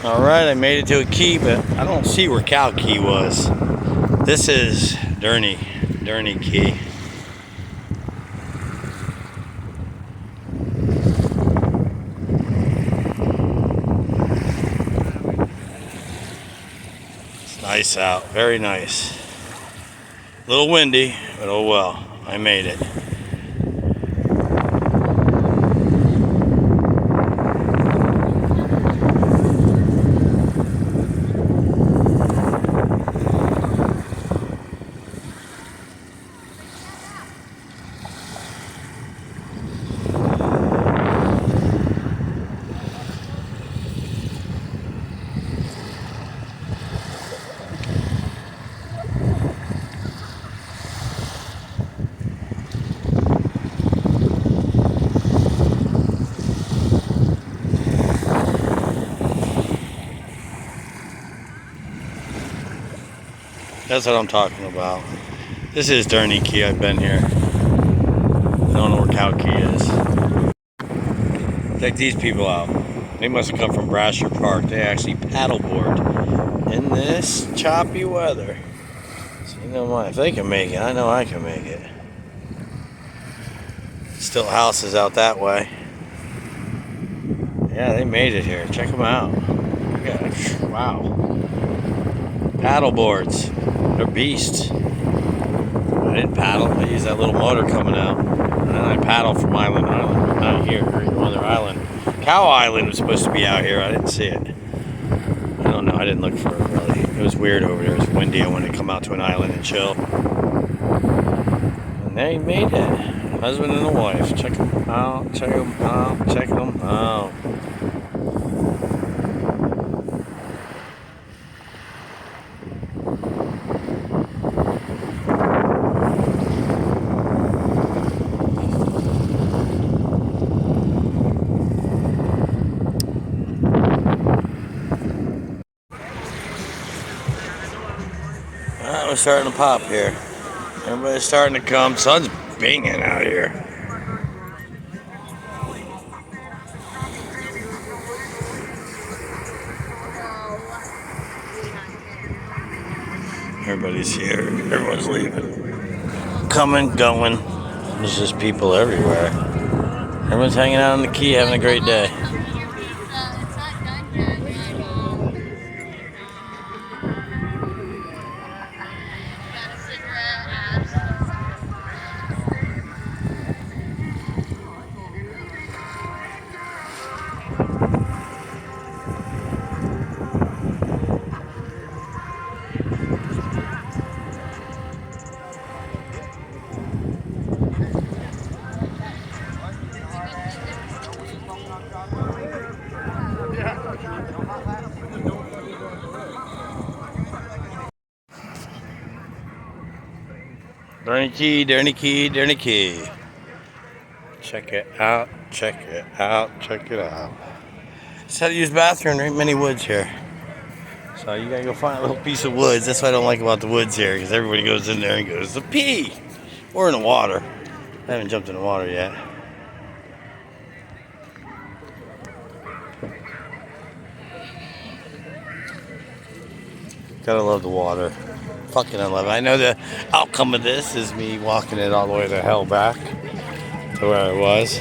Alright, I made it to a key, but I don't see where Cow Key was. This is Durney Key. It's nice out, very nice. A little windy, but oh well, I made it. That's what I'm talking about. This is Durney Key. I've been here. I don't know where Cow Key is. Check these people out. They must have come from Brasher Park. They actually paddleboard in this choppy weather. So you know what? If they can make it, I know I can make it. Still houses out that way. Yeah, they made it here. Check them out. Wow. Paddleboards. They're beasts. I didn't paddle. I used that little motor coming out. And then I paddled from island to island. Not here, or any other island. Cow Island was supposed to be out here. I didn't see it. I don't know. I didn't look for it really. It was weird over there. It was windy. I wanted to come out to an island and chill. And they made it. Husband and a wife. Check them out. Check them out. Check them out. Alright, we're starting to pop here. Everybody's starting to come. Sun's banging out here. Everybody's here. Everyone's leaving. Coming, going. There's just people everywhere. Everyone's hanging out on the key, having a great day. Durney Key, Durney Key, Durney Key. Check it out, check it out, check it out. Just had to use the bathroom. There ain't many woods here. So you gotta go find a little piece of woods. That's what I don't like about the woods here, because everybody goes in there and goes to pee. Or in the water. I haven't jumped in the water yet. Gotta love the water. Fucking I love it. I know the outcome of this is me walking it all the way to hell back to where I was.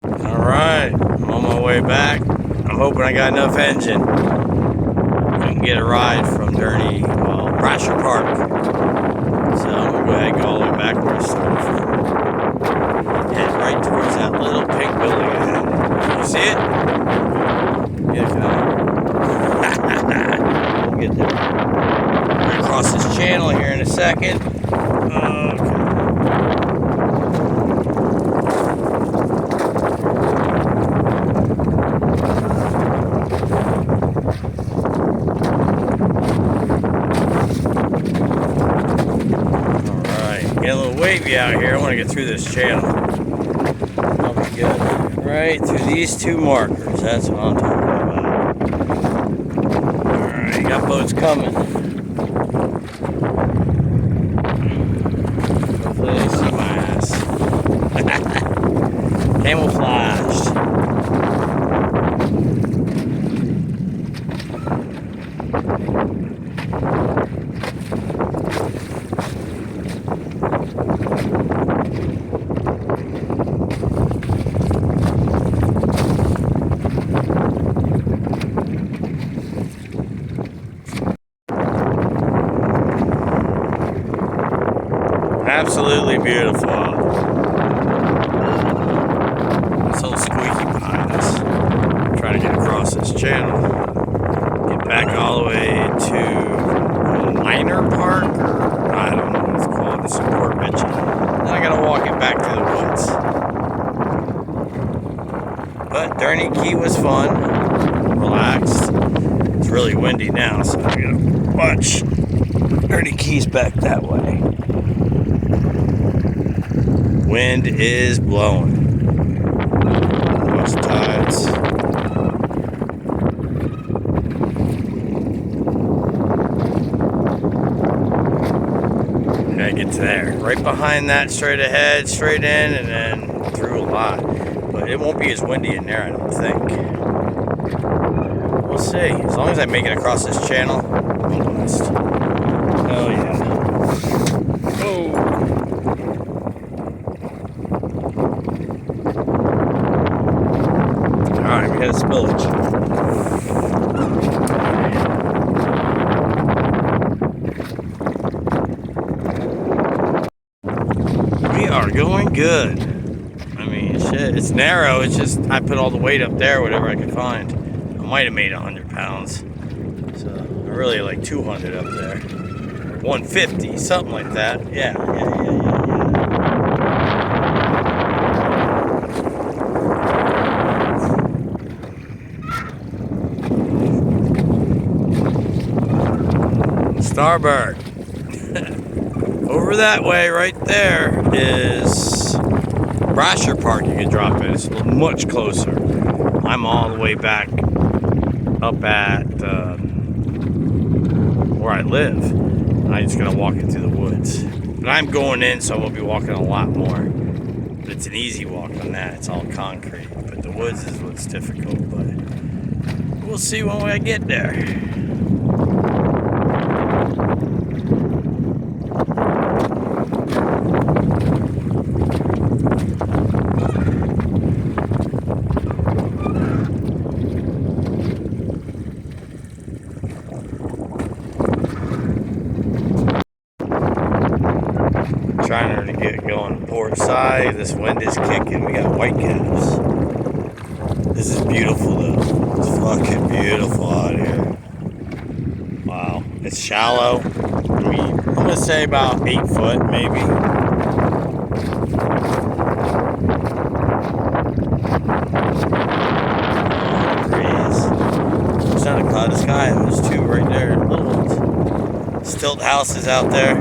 Alright, I'm on my way back. I'm hoping I got enough engine. I can get a ride from Brasher Park. So I'm going to go ahead and go all the way back where I started from. Head right towards that little pink building ahead. You see it? Yeah, we'll get there. I'm going to cross this channel here in a second. Okay. wavy out here. I want to get through this channel. I'll be good. Right through these two markers. That's what I'm talking about. Alright, you got boats coming. Hopefully they see my ass. Camouflaged. Absolutely beautiful. This little squeaky behind us. I'm trying to get across this channel. Get back all the way to Minor Park, or I don't know what it's called, the support bench. Then I gotta walk it back to the woods. But Durney Key was fun. Relaxed. It's really windy now, so I gotta watch Durney Key's back that way. Wind is blowing. Watch the tides. Gotta get to there. Right behind that, straight ahead, straight in, and then through a lot. But it won't be as windy in there, I don't think. We'll see. As long as I make it across this channel, I'm blessed. Oh yeah. Oh. Alright, we got a spillage. We are going good. I mean, shit, it's narrow. It's just, I put all the weight up there, whatever I could find. I might have made 100 pounds. So, really like 200 up there. 150, something like that. Yeah. Starboard. Over that way, right there, is Brasher Park you can drop in. It's much closer. I'm all the way back up at where I live. I'm just gonna walk it through the woods. But I'm going in, so I will be walking a lot more. But it's an easy walk on that. It's all concrete. But the woods is what's difficult. But we'll see when I get there. Trying to get going port side. This wind is kicking. We got white caps. This is beautiful though. It's fucking beautiful out here. Wow. It's shallow. I mean, I'm gonna say about 8 foot maybe. Breeze. It's not a cloud sky. There's two right there. Little ones. Stilt houses out there.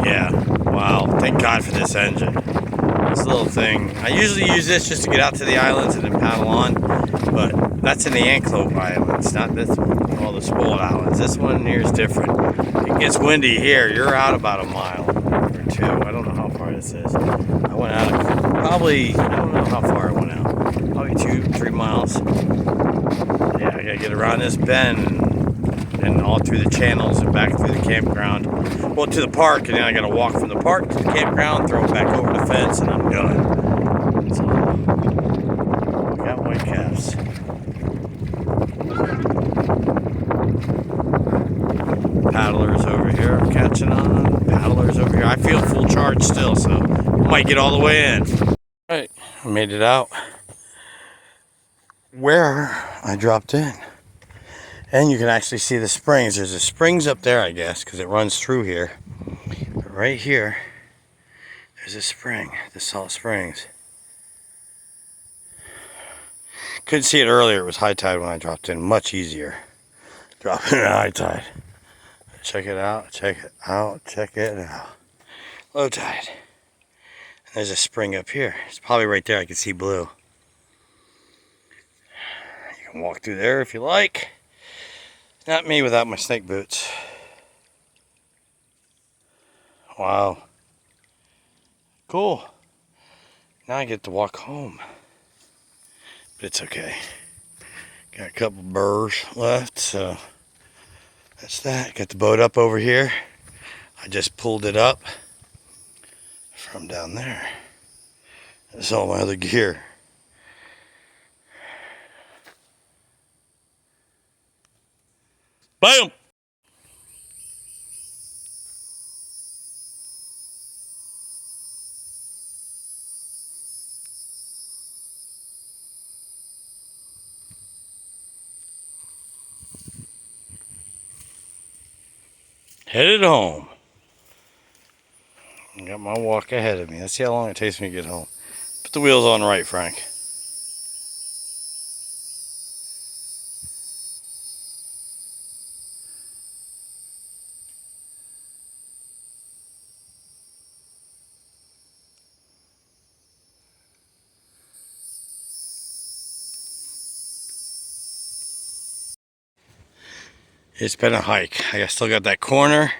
Yeah, wow, thank God for this engine. This little thing, I usually use this just to get out to the islands and then paddle on, but that's in the Anclote Islands, not this one, all the spoiled islands. This one here is different. It gets windy here, you're out about a mile or two. I don't know how far this is. I went out, probably, I don't know how far I went out. Probably 2-3 miles. Yeah, I gotta get around this bend and all through the channels and back through the campground. Well, to the park, and then I gotta walk from the park to the campground, throw it back over the fence, and I'm done. So, we got white caps. Paddlers over here, I'm catching on. Paddlers over here. I feel full charge still, so I might get all the way in. Alright, I made it out where I dropped in. And you can actually see the springs. There's a springs up there, I guess, because it runs through here. But right here, there's a spring, the Salt Springs. Couldn't see it earlier. It was high tide when I dropped in. Much easier dropping in high tide. Check it out. Check it out. Check it out. Low tide. And there's a spring up here. It's probably right there. I can see blue. You can walk through there if you like. Not me without my snake boots. Wow. Cool. Now I get to walk home. But it's okay. Got a couple burrs left, so that's that. Got the boat up over here. I just pulled it up from down there. That's all my other gear. Boom! Headed home. Got my walk ahead of me. Let's see how long it takes me to get home. Put the wheels on right, Frank. It's been a hike. I still got that corner,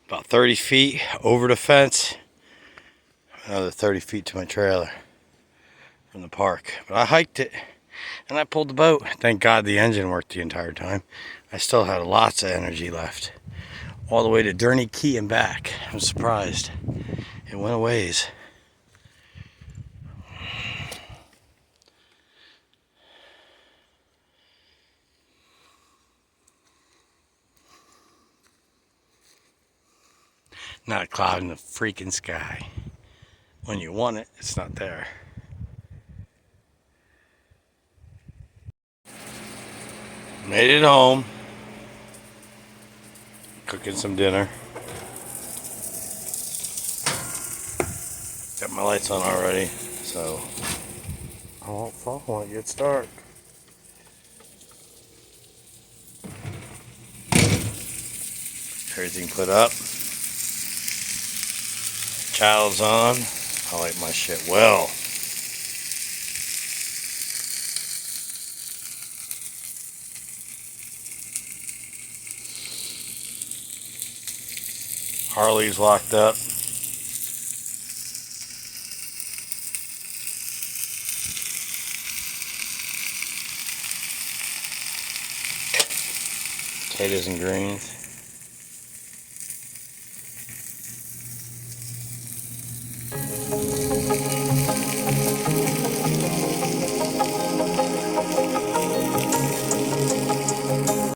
about 30 feet over the fence. Another 30 feet to my trailer from the park. But I hiked it and I pulled the boat. Thank God the engine worked the entire time. I still had lots of energy left. All the way to Durney Key and back. I'm surprised. It went a ways. Not a cloud in the freaking sky. When you want it, it's not there. Made it home. Cooking some dinner. Got my lights on already, so I won't fall when it gets dark. Everything put up. Child's on. I like my shit well. Harley's locked up. Potatoes and greens.